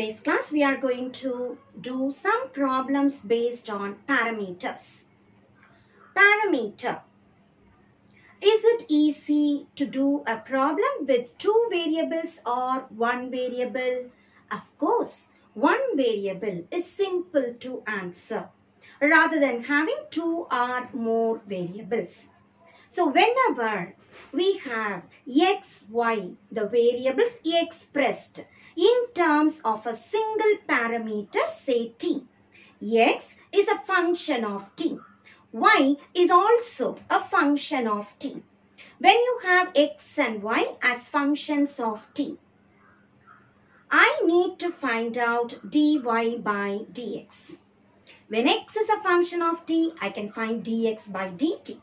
today's class we are going to do some problems based on parameters. Parameter. Is it easy to do a problem with two variables or one variable? Of course, one variable is simple to answer rather than having two or more variables. So whenever we have x, y, the variables expressed in terms of a single parameter, say t. X is a function of t. Y is also a function of t. When you have x and y as functions of t, I need to find out dy by dx. When x is a function of t, I can find dx by dt.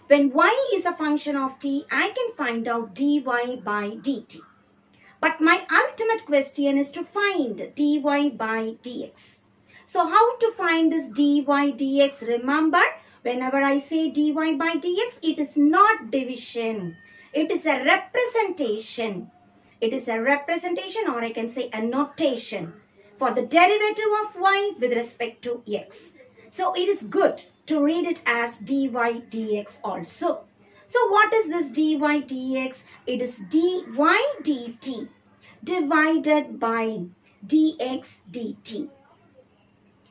When y is a function of t, I can find out dy by dt. But my ultimate question is to find dy by dx. So how to find this dy dx? Remember, whenever I say dy by dx, it is not division. It is a representation. It is a representation, or I can say a notation for the derivative of y with respect to x. So it is good to read it as dy dx also. So what is this dy dx? It is dy dt divided by dx dt.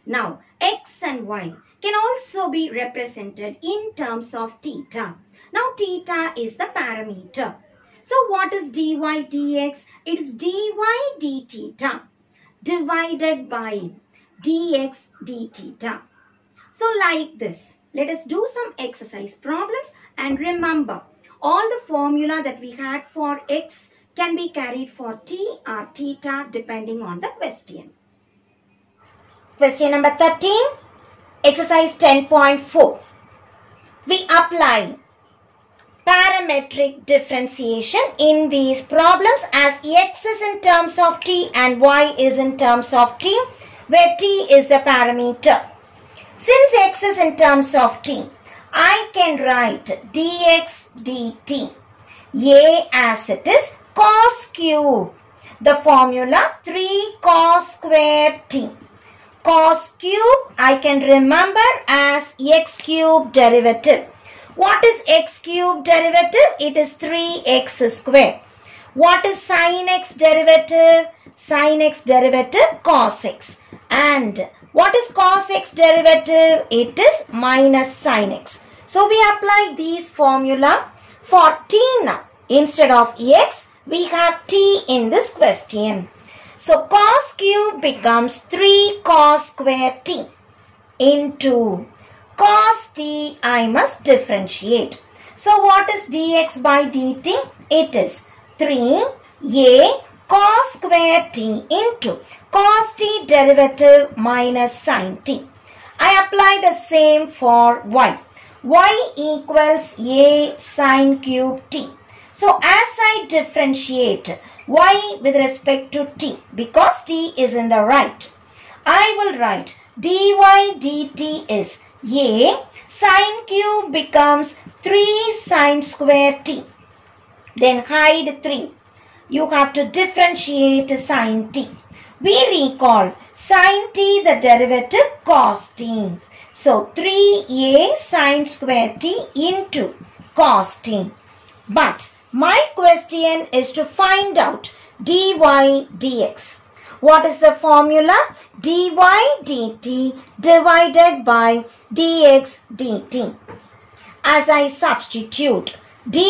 Now, x and y can also be represented in terms of theta. Now, theta is the parameter. So, what is dy dx? It is dy d theta divided by dx d theta. So, like this, let us do some exercise problems and remember, all the formula that we had for x can be carried for t or theta depending on the question. Question number 13, exercise 10.4. We apply parametric differentiation in these problems as x is in terms of t and y is in terms of t, where t is the parameter. Since x is in terms of t, I can write dx dt, a as it is cos cube, the formula 3 cos square t. Cos cube I can remember as x cube derivative. What is x cube derivative? It is 3x square. What is sin x derivative? Sin x derivative cos x. And what is cos x derivative? It is minus sin x. So we apply these formula for t now. Instead of x, we have t in this question. So cos cube becomes 3 cos square t into cos t. I must differentiate. So what is dx by dt? It is 3a cos square t into cos t derivative minus sin t. I apply the same for y. Y equals a sin cube t. So as I differentiate y with respect to t, because t is in the right, I will write dy dt is a sin cube becomes 3 sin square t. Then hide 3. You have to differentiate sin t. We recall sin t the derivative cos t. So 3a sin square t into cos t. But my question is to find out dy dx. What is the formula? Dy dt divided by dx dt. As I substitute, dy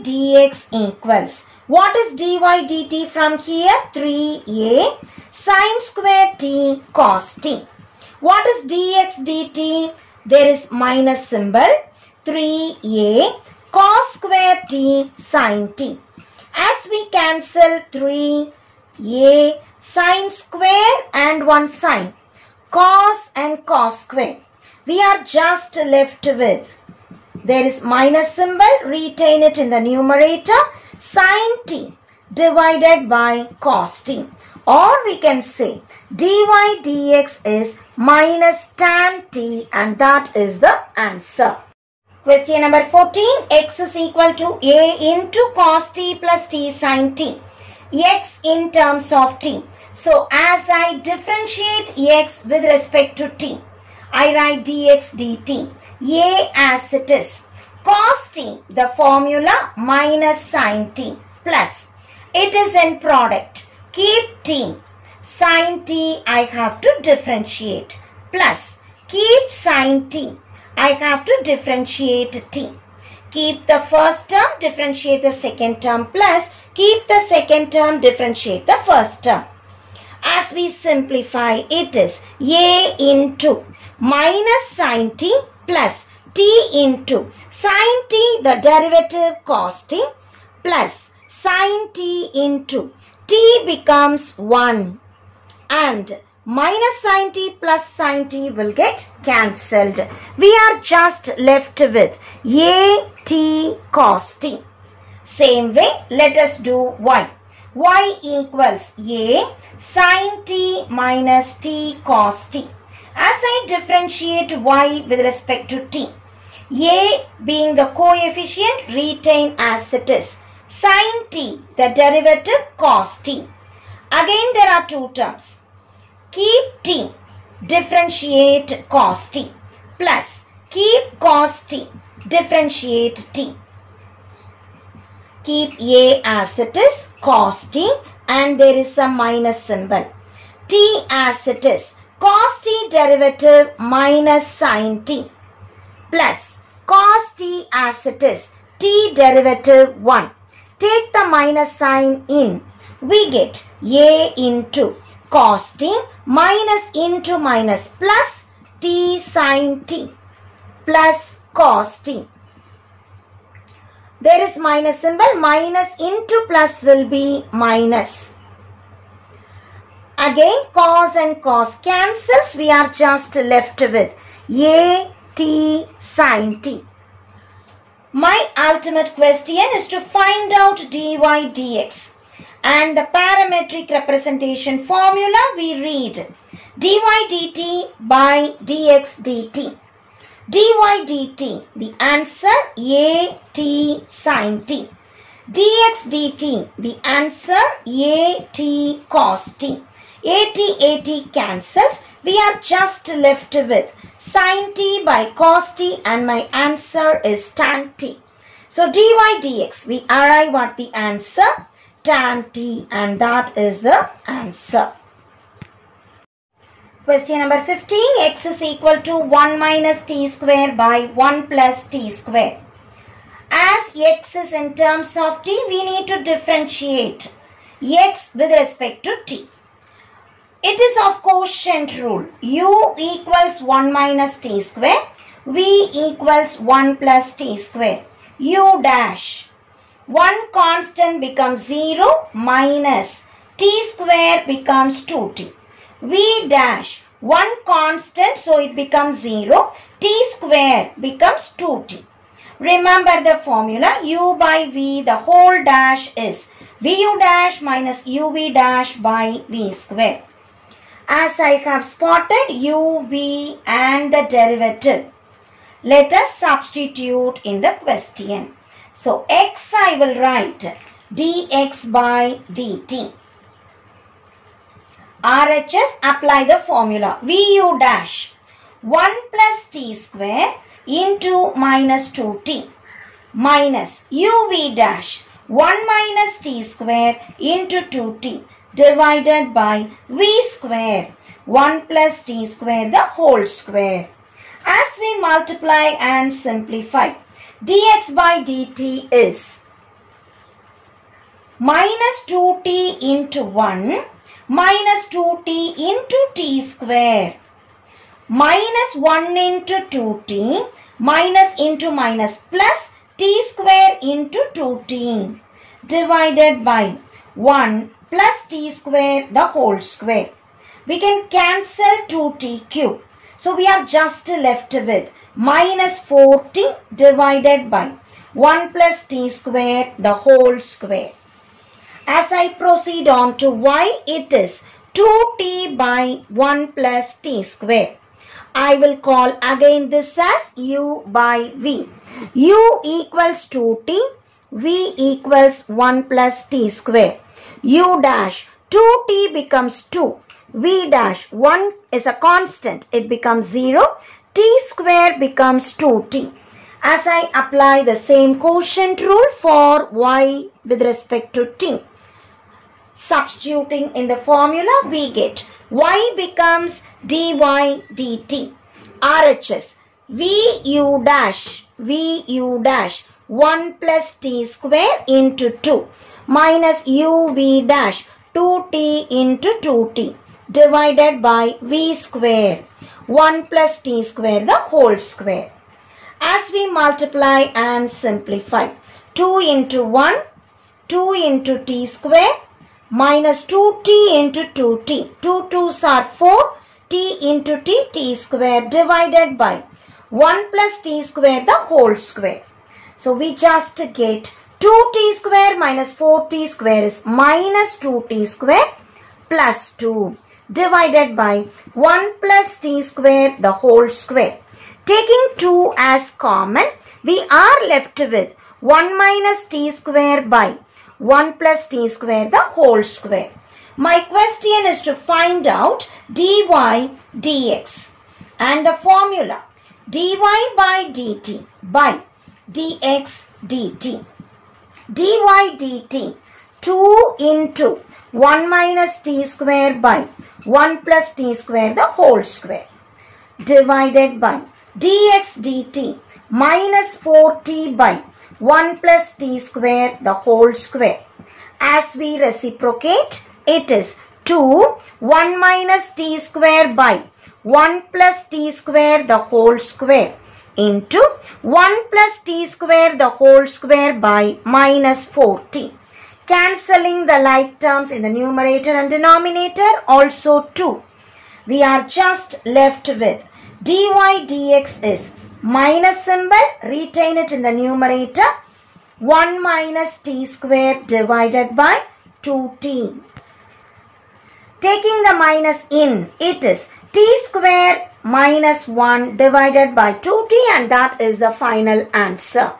dx equals, what is dy dt from here? 3a sin square t cos t. What is dx dt? There is minus symbol, 3a cos square t sin t. As we cancel 3a sin square and 1 sin, cos and cos square, we are just left with, there is minus symbol, retain it in the numerator, sin t divided by cos t. Or we can say dy dx is minus tan t, and that is the answer. Question number 14, x is equal to a into cos t plus t sin t. X in terms of t. So as I differentiate x with respect to t, I write dx dt, a as it is, cos t, the formula minus sin t, plus, it is in product, keep t, sin t I have to differentiate, plus, keep sin t, I have to differentiate t. Keep the first term, differentiate the second term, plus keep the second term, differentiate the first term. As we simplify, it is a into minus sin t plus t into sin t, the derivative cos t, plus sin t into t becomes 1 and minus sin t plus sin t will get cancelled. We are just left with a t cos t. Same way, let us do y. Y equals a sin t minus t cos t. As I differentiate y with respect to t, a being the coefficient, retain as it is, sin t, the derivative cos t. Again there are two terms. Keep t, differentiate cos t, plus keep cos t, differentiate t. Keep a as it is, cos t, and there is a minus symbol. T as it is, cos t derivative minus sin t, plus cos t as it is, t derivative 1. Take the minus sign in, we get a into cos t minus into minus plus t sin t plus cos t. There is minus symbol, minus into plus will be minus. Again cos and cos cancels, we are just left with a t sin t. My ultimate question is to find out dy dx. And the parametric representation formula we read dy dt by dx dt. Dy dt, the answer a t sin t. Dx dt, the answer a t cos t. A t cancels. We are just left with sin t by cos t and my answer is tan t. So dy dx, we arrive at the answer tan t, and that is the answer. Question number 15. X is equal to 1 minus t square by 1 plus t square. As x is in terms of t, we need to differentiate x with respect to t. It is of quotient rule. U equals 1 minus t square. V equals 1 plus t square. U dash. 1 constant becomes 0 minus t square becomes 2t. V dash, 1 constant, so it becomes 0. T square becomes 2t. Remember the formula, u by v, the whole dash is vu dash minus uv dash by v square. As I have spotted uv and the derivative, let us substitute in the question. So x I will write dx by dt. RHS, apply the formula. Vu dash 1 plus t square into minus 2t minus uv dash 1 minus t square into 2t divided by v square 1 plus t square the whole square. As we multiply and simplify, dx by dt is minus 2t into 1 minus 2t into t square minus 1 into 2t minus into minus plus t square into 2t divided by 1 plus t square the whole square. We can cancel 2t cube. So we are just left with minus 4t divided by 1 plus t square the whole square. As I proceed on to y, it is 2t by 1 plus t square. I will call again this as u by v. U equals 2t, v equals 1 plus t square. U dash 2t becomes 2. V dash 1 is a constant. It becomes 0. T square becomes 2t. As I apply the same quotient rule for y with respect to t. Substituting in the formula, we get y becomes dy dt. RHS vu dash 1 plus t square into 2 minus uv dash 2t into 2t divided by v square 1 plus t square the whole square. As we multiply and simplify, 2 into 1, 2 into t square minus 2t into 2t. 2 2's are 4, t into t square divided by 1 plus t square the whole square. So we just get 2t square minus 4t square is minus 2t square plus 2 divided by 1 plus t square the whole square. Taking 2 as common, we are left with 1 minus t square by 1 plus t square the whole square. My question is to find out dy dx and the formula dy by dt by dx dt. Dy dt 2 into 1 minus t square by 1 plus t square the whole square divided by dx dt minus 4t by 1 plus t square the whole square. As we reciprocate, it is 2 1 minus t square by 1 plus t square the whole square into 1 plus t square the whole square by minus 4t. Cancelling the like terms in the numerator and denominator, also 2. We are just left with dy dx is minus symbol, retain it in the numerator, 1 minus t square divided by 2t. Taking the minus in, it is t square minus 1 divided by 2t, and that is the final answer.